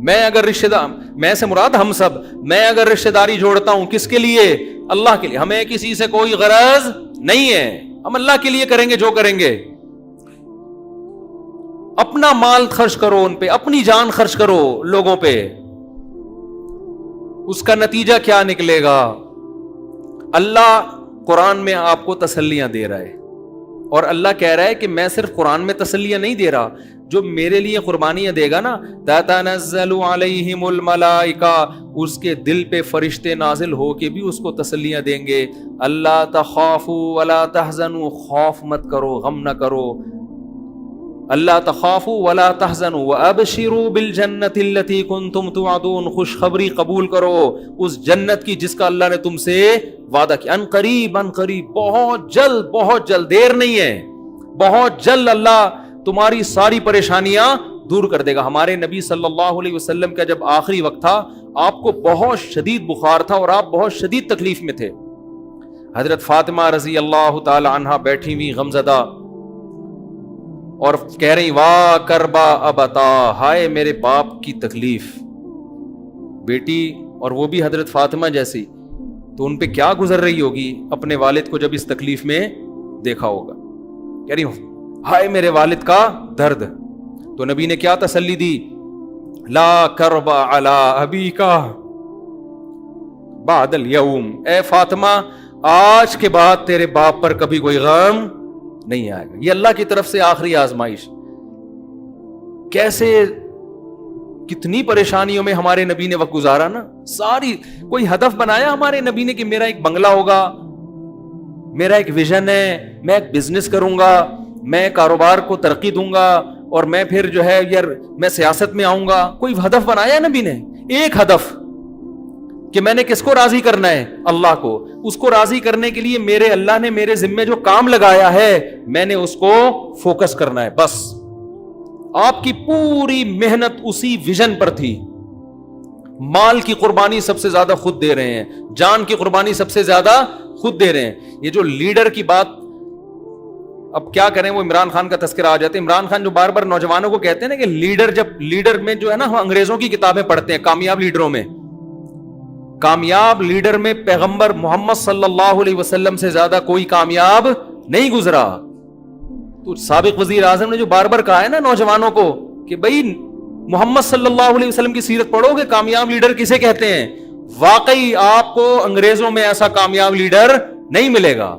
میں اگر رشتہ دار، میں سے مراد ہم سب، میں اگر رشتہ داری جوڑتا ہوں کس کے لیے؟ اللہ کے لیے. ہمیں کسی سے کوئی غرض نہیں ہے، ہم اللہ کے لیے کریں گے جو کریں گے. اپنا مال خرچ کرو ان پہ، اپنی جان خرچ کرو لوگوں پہ. اس کا نتیجہ کیا نکلے گا؟ اللہ قرآن میں آپ کو تسلیاں دے رہا ہے، اور اللہ کہہ رہا ہے کہ میں صرف قرآن میں تسلیاں نہیں دے رہا، جو میرے لیے قربانیاں دے گا نا، تتنزل علیہم الملائکہ، اس کے دل پہ فرشتے نازل ہو کے بھی اس کو تسلیاں دیں گے. اللہ تخافوا ولا تحزنوا، خوف مت کرو، غم نہ کرو. اللہ تخافوا ولا تحزنوا وابشروا بالجنۃ التي كنتم توعدون، خوشخبری قبول کرو اس جنت کی جس کا اللہ نے تم سے وعدہ کیا. ان قریب، ان قریب، بہت جلد، بہت جلد، دیر نہیں ہے، بہت جلد اللہ تمہاری ساری پریشانیاں دور کر دے گا. ہمارے نبی صلی اللہ علیہ وسلم کا جب آخری وقت تھا، آپ کو بہت شدید بخار تھا اور آپ بہت شدید تکلیف میں تھے. حضرت فاطمہ رضی اللہ تعالی عنہا بیٹھی ہوئی غمزدہ اور کہہ رہی واہ کربا ابتا، ہائے میرے باپ کی تکلیف. بیٹی، اور وہ بھی حضرت فاطمہ جیسی، تو ان پہ کیا گزر رہی ہوگی اپنے والد کو جب اس تکلیف میں دیکھا ہوگا. کہہ رہی ہائے میرے والد کا درد. تو نبی نے کیا تسلی دی؟ لا کربا علی ابیکا بعد الیوم، اے فاطمہ آج کے بعد تیرے باپ پر کبھی کوئی غم نہیں آئے گا. یہ اللہ کی طرف سے آخری آزمائش. کیسے کتنی پریشانیوں میں ہمارے نبی نے وقت گزارا نا. ساری کوئی ہدف بنایا ہمارے نبی نے کہ میرا ایک بنگلہ ہوگا، میرا ایک ویژن ہے، میں ایک بزنس کروں گا، میں کاروبار کو ترقی دوں گا، اور میں پھر جو ہے یار میں سیاست میں آؤں گا. کوئی ہدف بنایا نبی نے؟ ایک ہدف کہ میں نے کس کو راضی کرنا ہے؟ اللہ کو. اس کو راضی کرنے کے لیے میرے اللہ نے میرے ذمے جو کام لگایا ہے میں نے اس کو فوکس کرنا ہے. بس آپ کی پوری محنت اسی ویژن پر تھی. مال کی قربانی سب سے زیادہ خود دے رہے ہیں، جان کی قربانی سب سے زیادہ خود دے رہے ہیں. یہ جو لیڈر کی بات، اب کیا کریں، وہ عمران خان کا تذکرہ آ جاتا ہے. عمران خان جو بار بار نوجوانوں کو کہتے ہیں نا کہ لیڈر، جب لیڈر میں جو ہے نا، ہم انگریزوں کی کتابیں پڑھتے ہیں کامیاب لیڈروں میں، کامیاب لیڈر میں پیغمبر محمد صلی اللہ علیہ وسلم سے زیادہ کوئی کامیاب نہیں گزرا. تو سابق وزیر اعظم نے جو بار بار کہا ہے نا نوجوانوں کو کہ بھائی محمد صلی اللہ علیہ وسلم کی سیرت پڑھو گے، کامیاب لیڈر کسے کہتے ہیں. واقعی آپ کو انگریزوں میں ایسا کامیاب لیڈر نہیں ملے گا.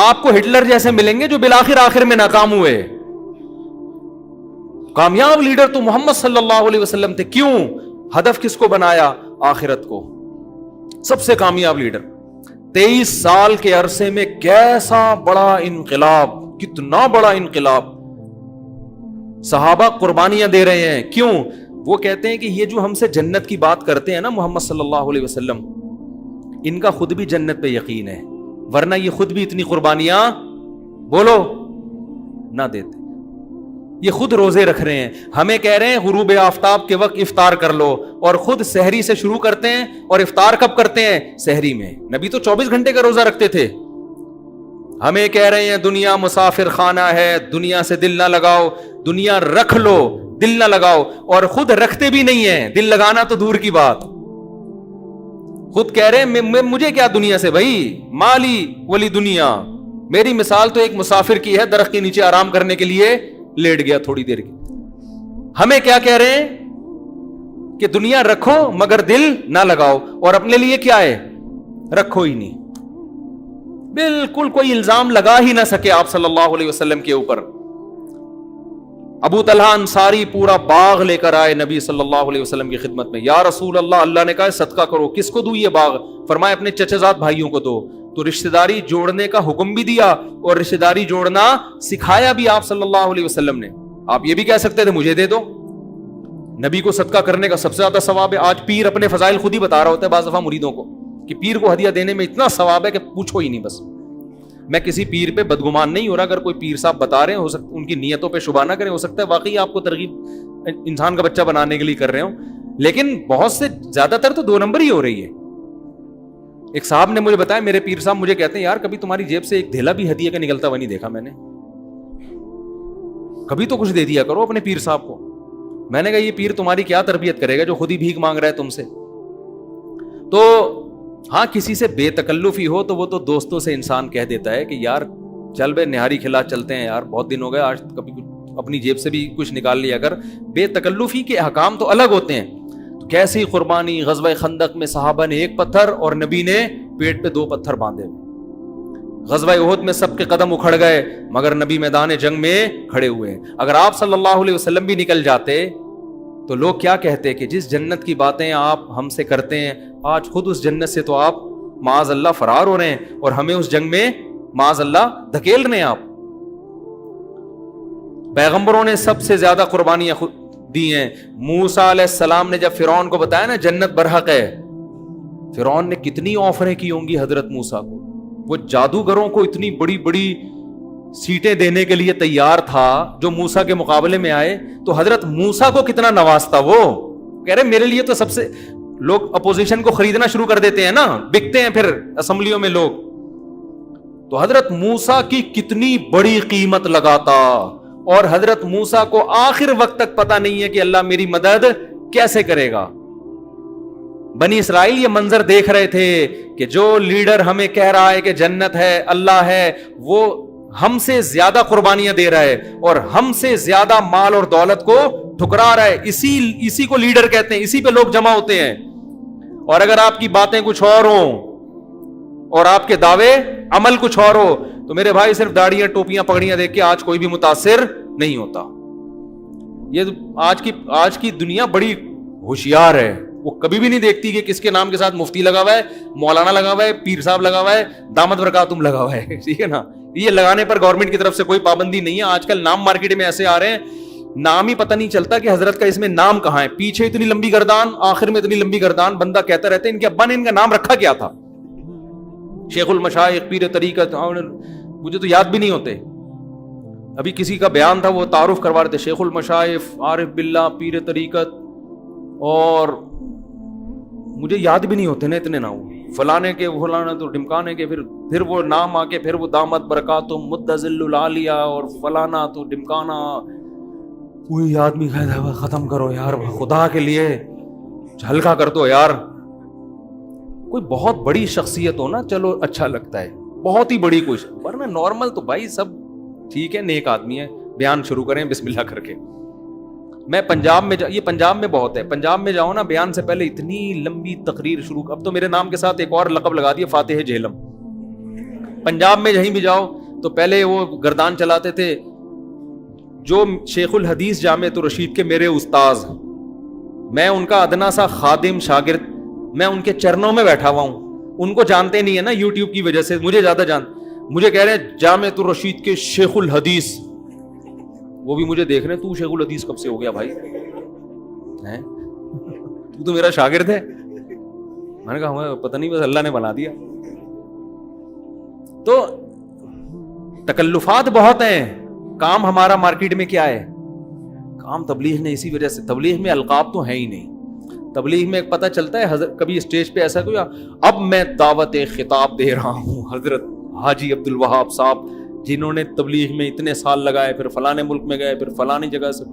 آپ کو ہٹلر جیسے ملیں گے جو بالآخر آخر میں ناکام ہوئے. کامیاب لیڈر تو محمد صلی اللہ علیہ وسلم تھے. کیوں؟ ہدف کس کو بنایا؟ آخرت کو. سب سے کامیاب لیڈر. 23 سال کے عرصے میں کیسا بڑا انقلاب، کتنا بڑا انقلاب. صحابہ قربانیاں دے رہے ہیں. کیوں؟ وہ کہتے ہیں کہ یہ جو ہم سے جنت کی بات کرتے ہیں نا محمد صلی اللہ علیہ وسلم، ان کا خود بھی جنت پہ یقین ہے، ورنہ یہ خود بھی اتنی قربانیاں بولو نہ دیتے. یہ خود روزے رکھ رہے ہیں، ہمیں کہہ رہے ہیں غروب آفتاب کے وقت افطار کر لو، اور خود سحری سے شروع کرتے ہیں. اور افطار کب کرتے ہیں؟ سحری میں. نبی تو 24 گھنٹے کا روزہ رکھتے تھے. ہمیں کہہ رہے ہیں دنیا مسافر خانہ ہے، دنیا سے دل نہ لگاؤ. دنیا رکھ لو، دل نہ لگاؤ. اور خود رکھتے بھی نہیں ہیں، دل لگانا تو دور کی بات. خود کہہ رہے ہیں مجھے کیا دنیا سے بھائی، مالی ولی دنیا. میری مثال تو ایک مسافر کی ہے، درخت کے نیچے آرام کرنے کے لیے لیٹ گیا تھوڑی دیر کی. ہمیں کیا کہہ رہے ہیں کہ دنیا رکھو مگر دل نہ لگاؤ، اور اپنے لیے کیا ہے؟ رکھو ہی نہیں. بالکل کوئی الزام لگا ہی نہ سکے آپ صلی اللہ علیہ وسلم کے اوپر. ابو طلحہ انصاری پورا باغ لے کر آئے نبی صلی اللہ علیہ وسلم کی خدمت میں. یا رسول اللہ، اللہ نے کہا صدقہ کرو. کس کو دوں یہ باغ؟ فرمایا اپنے چچا زاد بھائیوں کو دو. تو رشتہ داری جوڑنے کا حکم بھی دیا اور رشتہ داری جوڑنا سکھایا بھی آپ صلی اللہ علیہ وسلم نے. آپ یہ بھی کہہ سکتے تھے مجھے دے دو. نبی کو صدقہ کرنے کا سب سے زیادہ ثواب ہے. آج پیر اپنے فضائل خود ہی بتا رہا ہوتا ہے بعض دفعہ مریدوں کو کہ پیر کو ہدیہ دینے میں اتنا ثواب ہے کہ پوچھو ہی نہیں. بس میں کسی پیر پہ بدگمان نہیں ہو رہا، اگر کوئی پیر صاحب بتا رہے ہیں، ہو سکتا ان کی نیتوں پہ شبہ نہ کریں، ہو سکتا ہے واقعی آپ کو ترغیب انسان کا بچہ بنانے کے لیے کر رہے ہوں، لیکن بہت سے زیادہ تر تو 2 نمبر ہی ہو رہی ہے. ایک صاحب نے مجھے بتایا، میرے پیر صاحب مجھے کہتے ہیں یار کبھی تمہاری جیب سے ایک دھیلا بھی ہدیہ کا نکلتا ہوا نہیں دیکھا میں نے. کبھی تو کچھ دے دیا کرو اپنے پیر صاحب کو. میں نے کہا یہ پیر تمہاری کیا تربیت کرے گا جو خود ہی بھیک مانگ رہا ہے تم سے. تو ہاں کسی سے بے تکلفی ہو تو وہ تو دوستوں سے انسان کہہ دیتا ہے کہ یار چل بے نہاری کھلا چلتے ہیں یار, بہت دن ہو گئے, آج کبھی اپنی جیب سے بھی کچھ نکال لیا کر. بے تکلفی کے احکام تو الگ ہوتے ہیں. تو کیسی قربانی, غزوہ خندق میں صحابہ نے 1 پتھر اور نبی نے پیٹ پہ 2 پتھر باندھے. غزوہ احد میں سب کے قدم اکھڑ گئے مگر نبی میدان جنگ میں کھڑے ہوئے. اگر آپ صلی اللہ علیہ وسلم بھی نکل جاتے تو لوگ کیا کہتے کہ جس جنت کی باتیں آپ ہم سے کرتے ہیں, آج خود اس جنت سے تو آپ معاذ اللہ فرار ہو رہے ہیں اور ہمیں اس جنگ میں معاذ اللہ دھکیل رہے ہیں آپ. پیغمبروں نے سب سے زیادہ قربانیاں دی ہیں. موسیٰ علیہ السلام نے جب فرعون کو بتایا نا جنت برحق ہے, فرعون نے کتنی آفریں کی ہوں گی حضرت موسیٰ کو. وہ جادوگروں کو اتنی بڑی بڑی سیٹیں دینے کے لیے تیار تھا جو موسیٰ کے مقابلے میں آئے. تو حضرت موسیٰ کو کتنا نوازتا. وہ کہہ رہے میرے لیے تو سب سے, لوگ اپوزیشن کو خریدنا شروع کر دیتے ہیں نا, بکتے ہیں پھر اسمبلیوں میں لوگ. تو حضرت موسیٰ کی کتنی بڑی قیمت لگاتا, اور حضرت موسیٰ کو آخر وقت تک پتا نہیں ہے کہ اللہ میری مدد کیسے کرے گا. بنی اسرائیل یہ منظر دیکھ رہے تھے کہ جو لیڈر ہمیں کہہ رہا ہے کہ جنت ہے, اللہ ہے, وہ ہم سے زیادہ قربانیاں دے رہا ہے اور ہم سے زیادہ مال اور دولت کو ٹھکرا رہا ہے. اسی کو لیڈر کہتے ہیں, اسی پہ لوگ جمع ہوتے ہیں. اور اگر آپ کی باتیں کچھ اور ہوں اور آپ کے دعوے عمل کچھ اور ہو تو میرے بھائی صرف داڑیاں ٹوپیاں پگڑیاں دیکھ کے آج کوئی بھی متاثر نہیں ہوتا. یہ آج کی دنیا بڑی ہوشیار ہے. وہ کبھی بھی نہیں دیکھتی کہ کس کے نام کے ساتھ مفتی لگا ہوا ہے, مولانا لگا ہوا ہے, پیر صاحب لگا ہوا ہے, دامت برکاتم لگا ہوا ہے. ٹھیک ہے نا, یہ لگانے پر گورنمنٹ کی طرف سے کوئی پابندی نہیں ہے. آج کل نام مارکیٹ میں ایسے آ رہے ہیں, نام ہی پتہ نہیں چلتا کہ حضرت کا اس میں نام کہاں ہے. پیچھے اتنی لمبی گردان, آخر میں اتنی لمبی گردان. بندہ کہتا رہتا ہے ان کے ابا نے ان کا نام رکھا کیا تھا. شیخ المشائخ, پیر طریقت, مجھے تو یاد بھی نہیں ہوتے. ابھی کسی کا بیان تھا, وہ تعارف کروا رہے تھے, شیخ المشائخ, عارف باللہ, پیر طریقت, اور مجھے یاد بھی نہیں ہوتے نا اتنے نام. فلانے کے فلانا تو ڈمکانے کے, پھر وہ نام آ کے پھر وہ دامت برکاتم مدذل العالیہ اور فلانا تو ڈمکانا. کوئی آدمی کہتا ہے ختم کرو یار, خدا کے لیے ہلکا کر دو یار. کوئی بہت بڑی شخصیت ہو نا چلو اچھا لگتا ہے, بہت ہی بڑی کوئی, ورنہ نارمل تو بھائی سب ٹھیک ہے, نیک آدمی ہے. بیان شروع کریں بسم اللہ کر کے. میں پنجاب میں یہ پنجاب میں بہت ہے, پنجاب میں جاؤ نا بیان سے پہلے اتنی لمبی تقریر شروع. اب تو میرے نام کے ساتھ ایک اور لقب لگا دیا, فاتح جہلم. پنجاب میں جہیں بھی جاؤ تو پہلے وہ گردان چلاتے تھے جو شیخ الحدیث جامعۃ الرشید کے میرے استاذ, میں ان کا ادنا سا خادم شاگرد, میں ان کے چرنوں میں بیٹھا ہوا ہوں. ان کو جانتے نہیں ہے نا یوٹیوب کی وجہ سے, مجھے زیادہ مجھے کہہ رہے ہیں جامعۃ الرشید کے شیخ الحدیث. وہ بھی مجھے دیکھ رہے ہیں, تو شیخ الحدیث کب سے ہو گیا بھائی, تو میرا شاگرد ہے. میں نے کہا ہمیں پتہ نہیں, بس اللہ نے بنا دیا. تو تکلفات بہت ہیں. کام ہمارا مارکیٹ میں کیا ہے, کام تبلیغ نے, اسی وجہ سے تبلیغ میں القاب تو ہے ہی نہیں. تبلیغ میں پتہ چلتا ہے کبھی اسٹیج پہ ایسا کوئی, اب میں دعوت خطاب دے رہا ہوں حضرت حاجی عبد الوہاب صاحب جنہوں نے تبلیغ میں اتنے سال لگائے, پھر فلانے ملک میں گئے, پھر فلانی جگہ سے.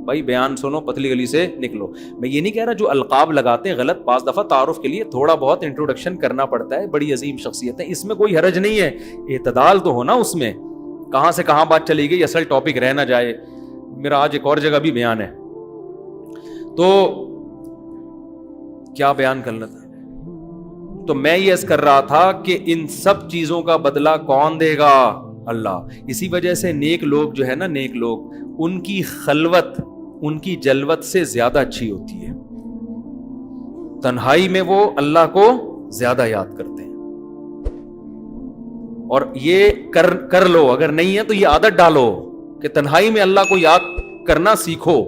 بھائی بیان سنو, پتلی گلی سے نکلو. میں یہ نہیں کہہ رہا جو القاب لگاتے ہیں غلط, بعض دفعہ تعارف کے لیے تھوڑا بہت انٹروڈکشن کرنا پڑتا ہے, بڑی عظیم شخصیت ہے, اس میں کوئی حرج نہیں ہے. اعتدال تو ہونا اس میں, کہاں سے کہاں بات چلی گئی, اصل ٹاپک رہ نہ جائے. میرا آج ایک اور جگہ بھی بیان ہے, تو کیا بیان کرنا تھا. تو میں یہ عرض کر رہا تھا کہ ان سب چیزوں کا بدلہ کون دے گا, اللہ. اسی وجہ سے نیک لوگ جو ہے نا, نیک لوگ, ان کی خلوت ان کی جلوت سے زیادہ اچھی ہوتی ہے. تنہائی میں وہ اللہ کو زیادہ یاد کرتے ہیں. اور یہ کر لو, اگر نہیں ہے تو یہ عادت ڈالو کہ تنہائی میں اللہ کو یاد کرنا سیکھو.